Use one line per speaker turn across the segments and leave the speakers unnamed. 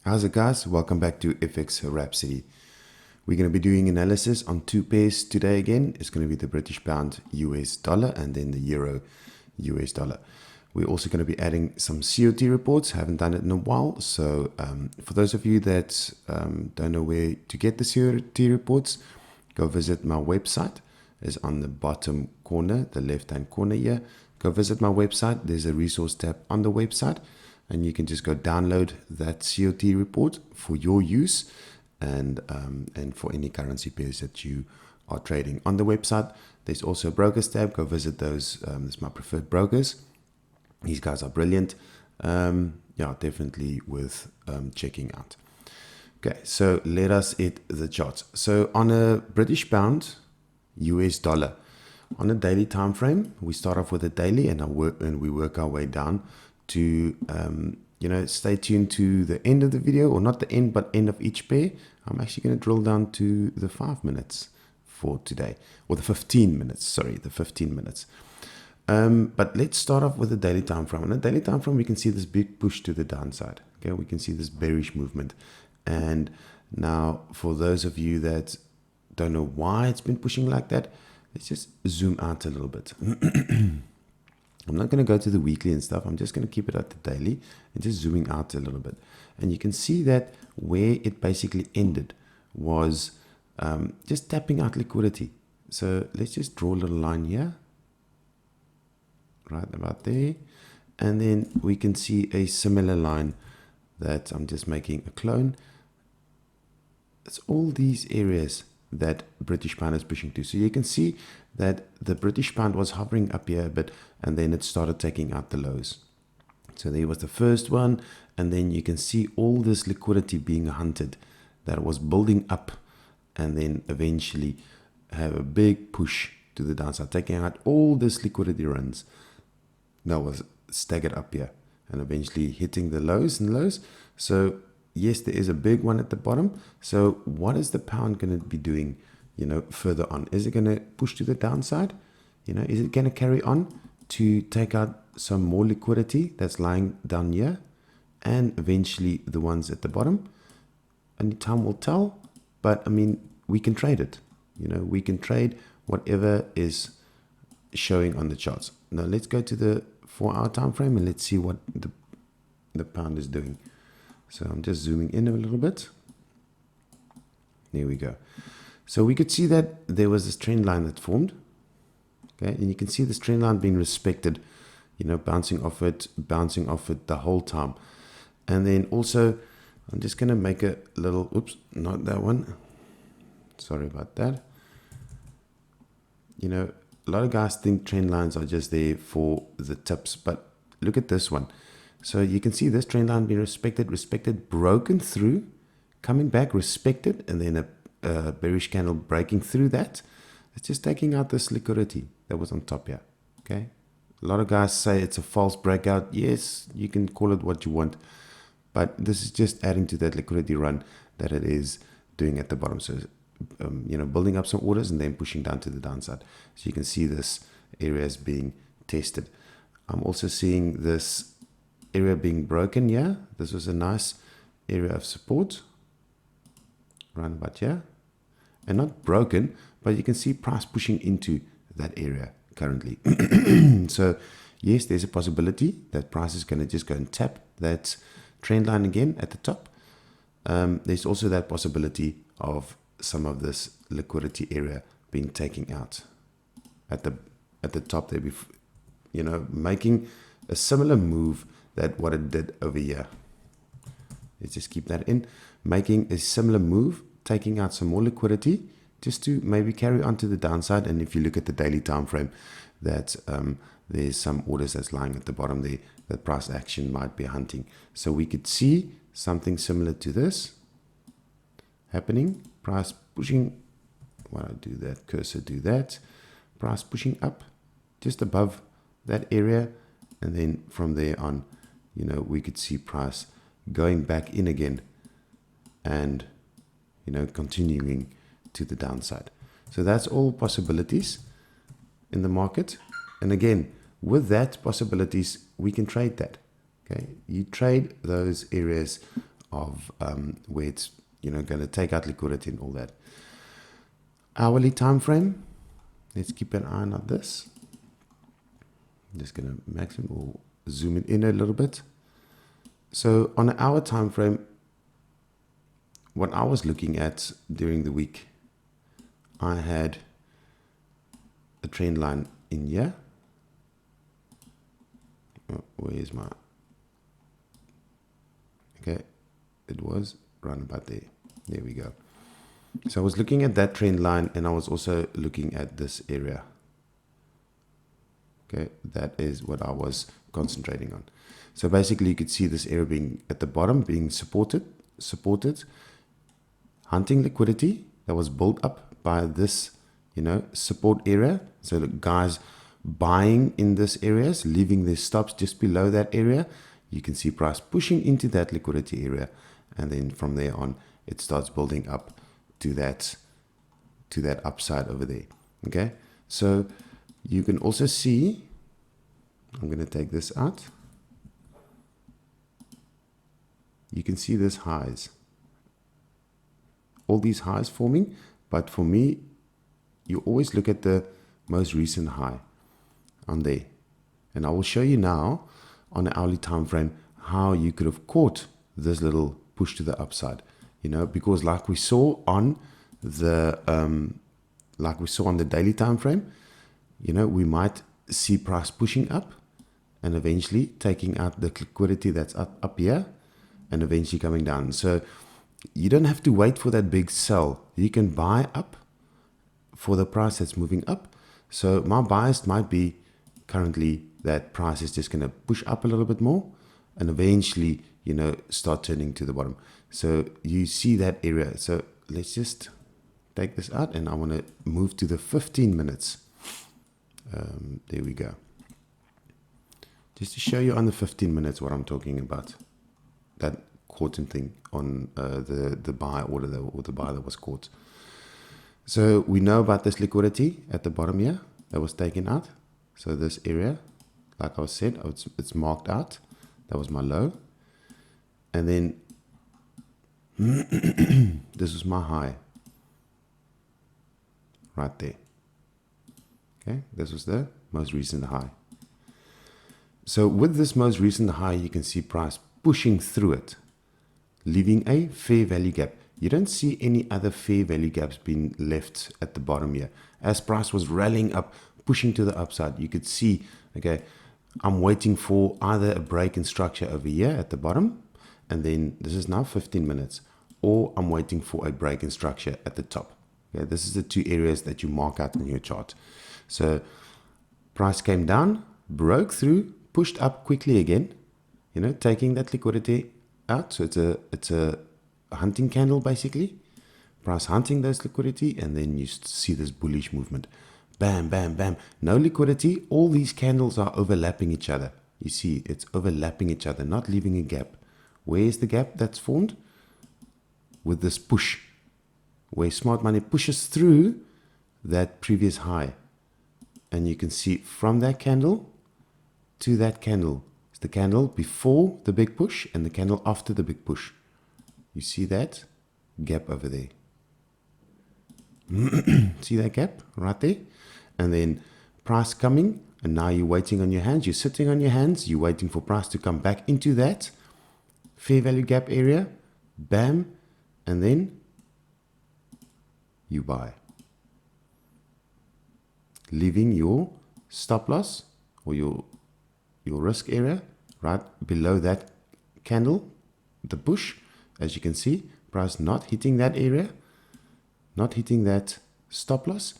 How's it, guys? Welcome back to FX Rhapsody. We're going to be doing analysis on two pairs today again. It's going to be the British pound US dollar and then the euro US dollar. We're also going to be adding some COT reports. Haven't done it in a while. So for those of you that don't know where to get the COT reports, go visit my website. It's on the bottom corner, the left-hand corner here. Go visit my website. There's a resource tab on the website, and you can just go download that COT report for your use and for any currency pairs that you are trading. On the website, there's also a brokers tab. Go visit those. It's my preferred brokers. These guys are brilliant. Yeah, definitely worth checking out. Okay, so let us hit the charts. So on a British pound, US dollar, on a daily time frame, we start off with a daily and we work our way down to stay tuned to the end of the video, or not the end, but end of each pair. I'm actually going to drill down to the 5 minutes for today, or the 15 minutes. Sorry, the 15 minutes. But let's start off with the daily time frame. On the daily time frame, we can see this big push to the downside. Okay, we can see this bearish movement. And now, for those of you that don't know why it's been pushing like that, let's just zoom out a little bit. I'm not going to go to the weekly and stuff. I'm just going to keep it at the daily and just zooming out a little bit. And you can see that where it basically ended was just tapping out liquidity. So let's just draw a little line here, right about there. And then we can see a similar line that I'm just making a clone. It's all these areas that British pound is pushing to. So you can see that the British pound was hovering up here a bit, and then it started taking out the lows. So there was the first one, and then you can see all this liquidity being hunted that was building up, and then eventually have a big push to the downside, taking out all this liquidity runs that was staggered up here, and eventually hitting the lows and lows. So yes, there is a big one at the bottom. So what is the pound going to be doing, further on? Is it going to push to the downside? Is it going to carry on to take out some more liquidity that's lying down here, and eventually the ones at the bottom? Only time will tell. But I mean, we can trade it. We can trade whatever is showing on the charts. Now let's go to the 4-hour time frame and let's see what the pound is doing. So I'm just zooming in a little bit. There we go. So we could see that there was this trend line that formed. Okay, and you can see this trend line being respected, bouncing off it the whole time. And then also, I'm just going to make a little, oops, not that one. Sorry about that. A lot of guys think trend lines are just there for the tips, but look at this one. So you can see this trend line being respected, broken through, coming back, respected, and then a bearish candle breaking through that. It's just taking out this liquidity that was on top here. Okay. A lot of guys say it's a false breakout. Yes, you can call it what you want, but this is just adding to that liquidity run that it is doing at the bottom. So, building up some orders and then pushing down to the downside. So you can see this area is being tested. I'm also seeing this area being broken here. This was a nice area of support around about here, and not broken, but you can see price pushing into that area currently. So yes, there's a possibility that price is going to just go and tap that trend line again at the top. There's also that possibility of some of this liquidity area being taken out at the top there, making a similar move that what it did over here. Let's just keep that in, making a similar move, taking out some more liquidity just to maybe carry on to the downside. And if you look at the daily time frame, that there's some orders that's lying at the bottom there that price action might be hunting. So we could see something similar to this happening, price pushing, while I do that, cursor do that, price pushing up just above that area, and then from there on, we could see price going back in again and, continuing to the downside. So that's all possibilities in the market. And again, with that possibilities, we can trade that. Okay, you trade those areas of where it's, you know, going to take out liquidity and all that. Hourly time frame. Let's keep an eye on this. I'm just going to maximum or zoom it in a little bit. So on an hour time frame, what I was looking at during the week, I had a trend line in here. Oh, where is my... Okay, it was around about there. There we go. So I was looking at that trend line, and I was also looking at this area. Okay, that is what I was concentrating on. So basically you could see this area being at the bottom, being supported, hunting liquidity that was built up by this, you know, support area. So the guys buying in this areas, leaving their stops just below that area. You can see price pushing into that liquidity area, and then from there on it starts building up to that upside over there. Okay, so you can also see, I'm going to take this out. You can see this highs, all these highs forming, but for me, you always look at the most recent high on there. And I will show you now on an hourly time frame how you could have caught this little push to the upside, you know, because like we saw on the daily time frame, you know, we might see price pushing up and eventually taking out the liquidity that's up here and eventually coming down. So you don't have to wait for that big sell. You can buy up for the price that's moving up. So my bias might be currently that price is just going to push up a little bit more and eventually, you know, start turning to the bottom. So you see that area. So let's just take this out, and I want to move to the 15 minutes. There we go. Just to show you on the 15 minutes what I'm talking about. That caught-in thing on the buy order or the buy that was caught. So we know about this liquidity at the bottom here that was taken out. So this area, like I said, it's marked out. That was my low. And then this was my high. Right there. Okay, this was the most recent high. So with this most recent high, you can see price pushing through it, leaving a fair value gap. You don't see any other fair value gaps being left at the bottom here. As price was rallying up, pushing to the upside, you could see, okay, I'm waiting for either a break in structure over here at the bottom, and then this is now 15 minutes, or I'm waiting for a break in structure at the top. Okay, this is the two areas that you mark out in your chart. So price came down, broke through, pushed up quickly again, you know, taking that liquidity out. So it's a hunting candle basically. Price hunting those liquidity, and then you see this bullish movement. Bam, bam, bam. No liquidity. All these candles are overlapping each other. You see, it's overlapping each other, not leaving a gap. Where is the gap that's formed? With this push, where smart money pushes through that previous high. And you can see from that candle to that candle. It's the candle before the big push and the candle after the big push. You see that gap over there. See that gap right there? And then price coming, and now you're waiting on your hands. You're sitting on your hands. You're waiting for price to come back into that fair value gap area. Bam. And then you buy, leaving your stop loss or your risk area right below that candle, the push. As you can see, price not hitting that area, not hitting that stop loss,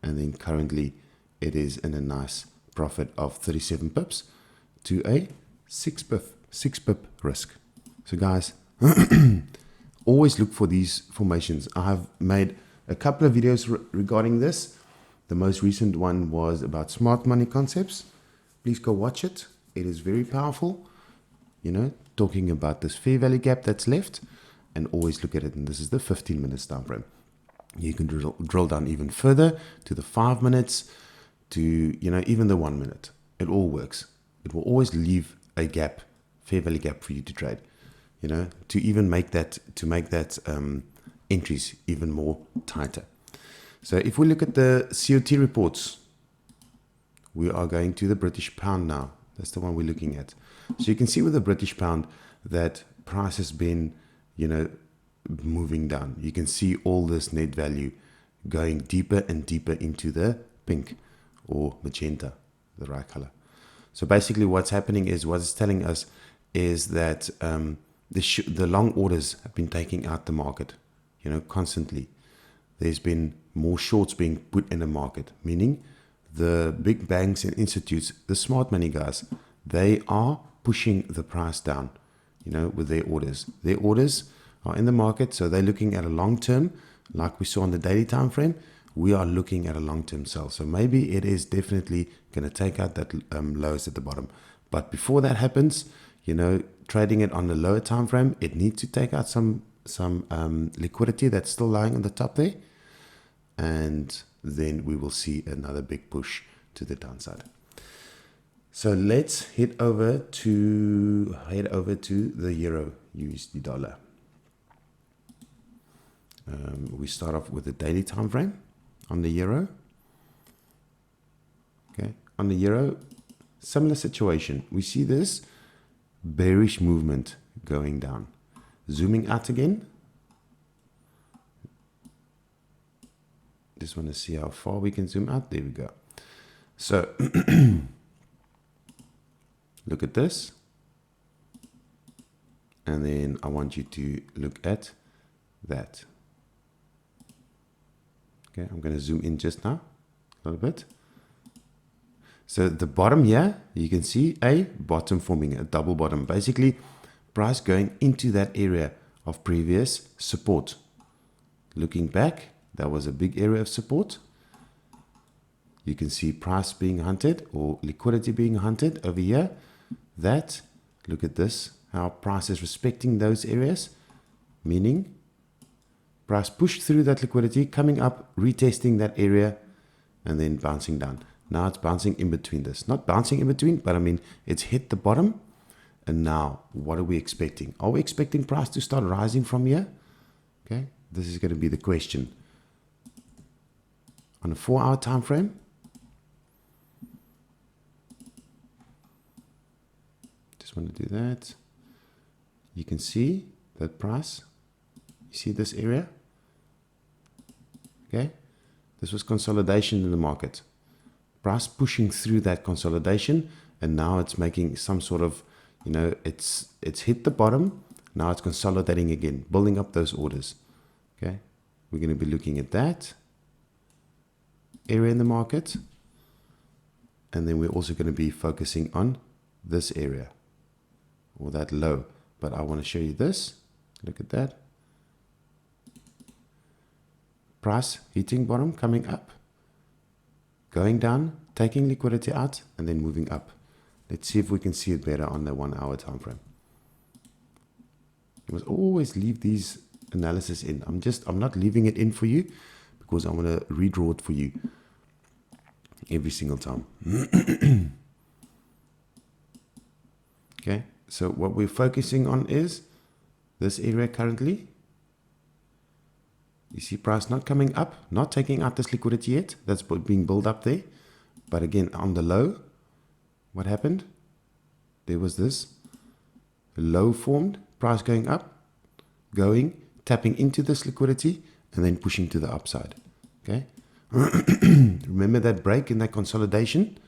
and then currently it is in a nice profit of 37 pips to a 6 pip risk. So guys, always look for these formations. I have made a couple of videos regarding this. The most recent one was about smart money concepts. Please go watch it. It is very powerful, you know, talking about this fair value gap that's left, and always look at it. And this is the 15 minutes time frame. You can drill down even further to the 5 minutes, to, you know, even the 1 minute. It all works. It will always leave a gap, fair value gap for you to trade. you know, to even make that, entries even more tighter. So if we look at the COT reports, we are going to the British pound now. That's the one we're looking at. So you can see with the British pound that price has been, you know, moving down. You can see all this net value going deeper and deeper into the pink or magenta, the right color. So basically what's happening is, what it's telling us is that the long orders have been taking out the market, you know, constantly. There's been more shorts being put in the market, meaning the big banks and institutes, the smart money guys, they are pushing the price down, you know, with their orders. Their orders are in the market, so they're looking at a long term, like we saw on the daily time frame. We are looking at a long-term sell. So maybe it is definitely going to take out that lows at the bottom. But before that happens, you know, trading it on the lower time frame, it needs to take out some liquidity that's still lying on the top there. And then we will see another big push to the downside. So let's head over to the euro USD dollar. We start off with the daily time frame on the euro. Okay, on the euro, similar situation. We see this bearish movement going down. Zooming out again. Just want to see how far we can zoom out. There we go. So look at this. And then I want you to look at that. Okay, I'm going to zoom in just now a little bit. So the bottom here, you can see a bottom forming, a double bottom. Basically, price going into that area of previous support. Looking back, that was a big area of support. You can see price being hunted or liquidity being hunted over here. That, look at this, how price is respecting those areas, meaning price pushed through that liquidity, coming up, retesting that area, and then bouncing down. Now it's bouncing in between this. Not bouncing in between, but I mean, it's hit the bottom. And now, what are we expecting? Are we expecting price to start rising from here? Okay, this is going to be the question. On a 4-hour time frame, just want to do that. You can see that price. You see this area? Okay, this was consolidation in the market. Price pushing through that consolidation, and now it's making some sort of, you know, it's hit the bottom. Now it's consolidating again, building up those orders. Okay, we're going to be looking at that area in the market, and then we're also going to be focusing on this area or that low. But I want to show you this. Look at that. Price hitting bottom, coming up, going down, taking liquidity out, and then moving up. Let's see if we can see it better on the 1-hour time frame. You must always leave these analysis in. I'm not leaving it in for you because I want to redraw it for you every single time. Okay, so what we're focusing on is this area currently. You see price not coming up, not taking out this liquidity yet. That's being built up there. But again, on the low, what happened? There was this low formed, price going up, tapping into this liquidity, and then pushing to the upside. Okay. Remember that break in that consolidation?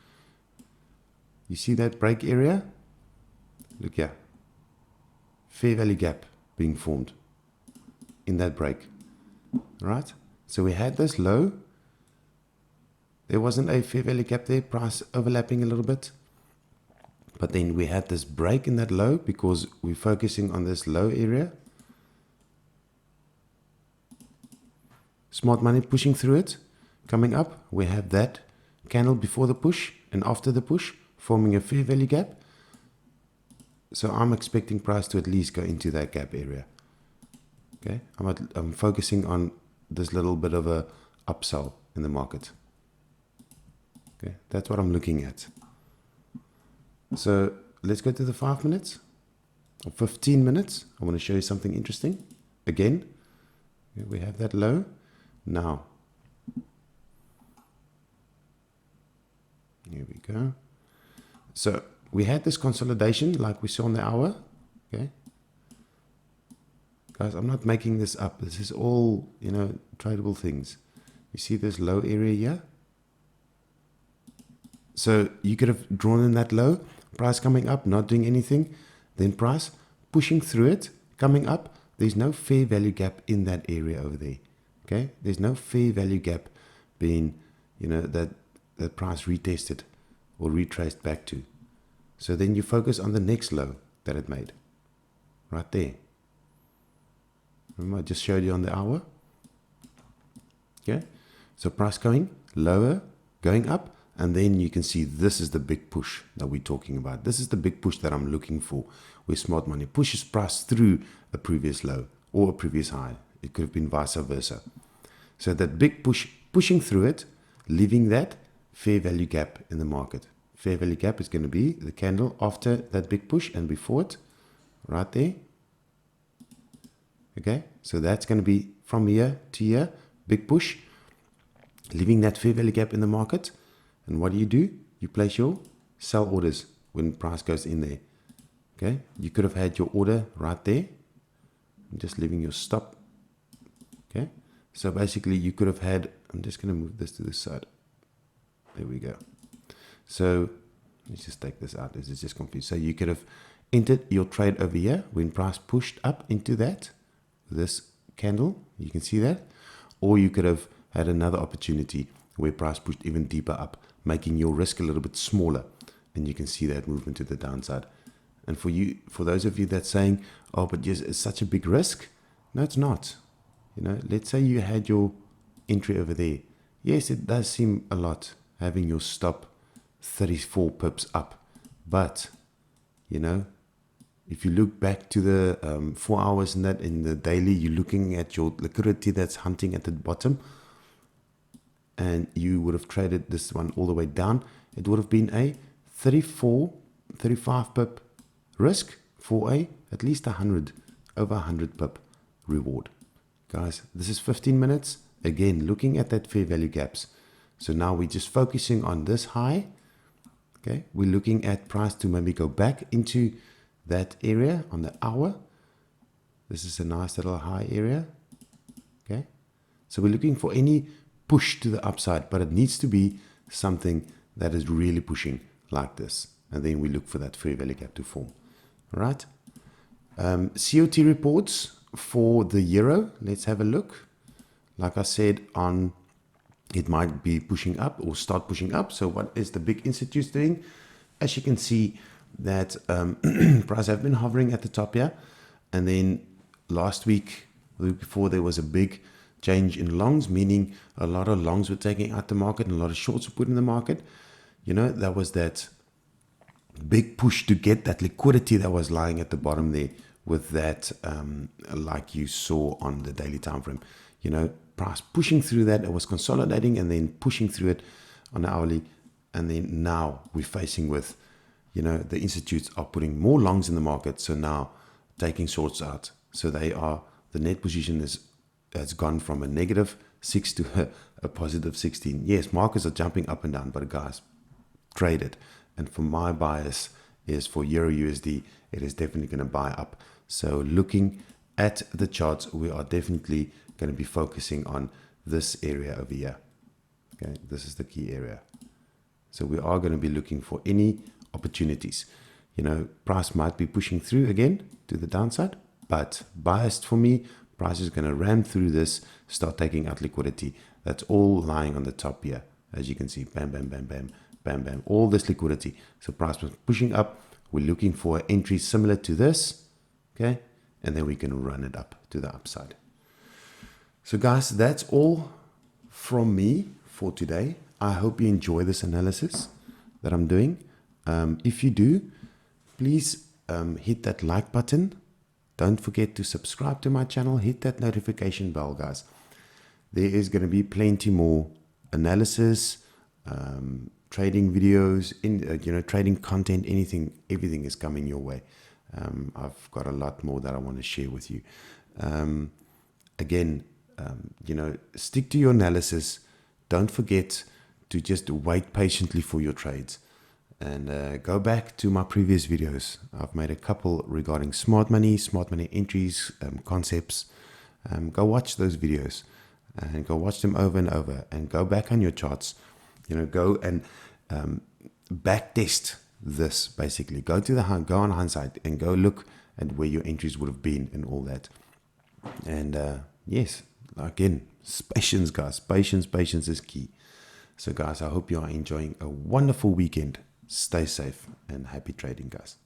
You see that break area? Look here. Fair value gap being formed in that break. Right, so we had this low. There wasn't a fair value gap there, price overlapping a little bit. But then we had this break in that low because we're focusing on this low area. Smart money pushing through it, coming up. We have that candle before the push and after the push, forming a fair value gap. So I'm expecting price to at least go into that gap area. Okay, I'm focusing on this little bit of a upsell in the market. Okay, that's what I'm looking at. So let's go to the 5 minutes. or 15 minutes, I want to show you something interesting. Again, we have that low. Now, here we go. So we had this consolidation like we saw on the hour. Okay. Guys, I'm not making this up. This is all, tradable things. You see this low area here? So you could have drawn in that low, price coming up, not doing anything, then price pushing through it, coming up. There's no fair value gap in that area over there. Okay? There's no fair value gap being, that price retested or retraced back to. So then you focus on the next low that it made. Right there. Remember I just showed you on the hour? Okay? So price going lower, going up, and then you can see this is the big push that we're talking about. This is the big push that I'm looking for, where smart money pushes price through a previous low or a previous high. It could have been vice versa. So that big push, pushing through it, leaving that fair value gap in the market. Fair value gap is going to be the candle after that big push and before it, right there. Okay, so that's going to be from here to here, big push, leaving that fair value gap in the market. And what do? You place your sell orders when price goes in there. Okay, you could have had your order right there. I'm just leaving your stop. Okay, so basically you could have had, I'm just going to move this to the side. There we go. So let's just take this out. This is just confused. So you could have entered your trade over here when price pushed up into that, this candle. You can see that. Or you could have had another opportunity where price pushed even deeper up, making your risk a little bit smaller. And you can see that movement to the downside. And for those of you that's saying, oh, but yes, it's such a big risk. No, it's not. Let's say you had your entry over there. Yes, it does seem a lot having your stop 34 pips up. But, if you look back to the 4 hours in the daily, you're looking at your liquidity that's hunting at the bottom. And you would have traded this one all the way down. It would have been a 35 pip risk for at least over 100 pip reward. Guys, this is 15 minutes. Again, looking at that fair value gaps. So now we're just focusing on this high. Okay, we're looking at price to maybe go back into that area on the hour. This is a nice little high area. Okay, so we're looking for any push to the upside, but it needs to be something that is really pushing like this. And then we look for that fair value gap to form. All right. COT reports for the euro. Let's have a look. Like I said, it might be pushing up or start pushing up. So what is the big institutes doing? As you can see, that price have been hovering at the top here. And then last week, the week before, there was a big change in longs, meaning a lot of longs were taking out the market and a lot of shorts were put in the market. That was that big push to get that liquidity that was lying at the bottom there with that, like you saw on the daily time frame. Price pushing through that, it was consolidating and then pushing through it on the hourly. And then now we're facing with, the institutes are putting more longs in the market. So now taking shorts out. So the net position has gone from a -6 to a positive 16. Yes, markets are jumping up and down, but guys, trade it. And for my bias is for Euro USD, it is definitely going to buy up. So looking at the charts, we are definitely going to be focusing on this area over here. Okay, this is the key area. So we are going to be looking for any opportunities. Price might be pushing through again to the downside, but biased for me, price is going to ram through this, start taking out liquidity. That's all lying on the top here. As you can see, bam, bam, bam, bam, bam, bam, all this liquidity. So price was pushing up. We're looking for an entry similar to this, okay? And then we can run it up to the upside. So guys, that's all from me for today. I hope you enjoy this analysis that I'm doing. If you do, please hit that like button. Don't forget to subscribe to my channel. Hit that notification bell, guys. There is going to be plenty more analysis, trading videos, trading content, everything is coming your way. I've got a lot more that I want to share with you. Again, stick to your analysis. Don't forget to just wait patiently for your trades. And go back to my previous videos. I've made a couple regarding smart money entries, concepts. Go watch those videos and go watch them over and over, and go back on your charts. Go and back test this. Basically, go on hindsight and go look at where your entries would have been and all that. And yes, again, patience, guys. Patience is key. So, guys, I hope you are enjoying a wonderful weekend. Stay safe and happy trading, guys.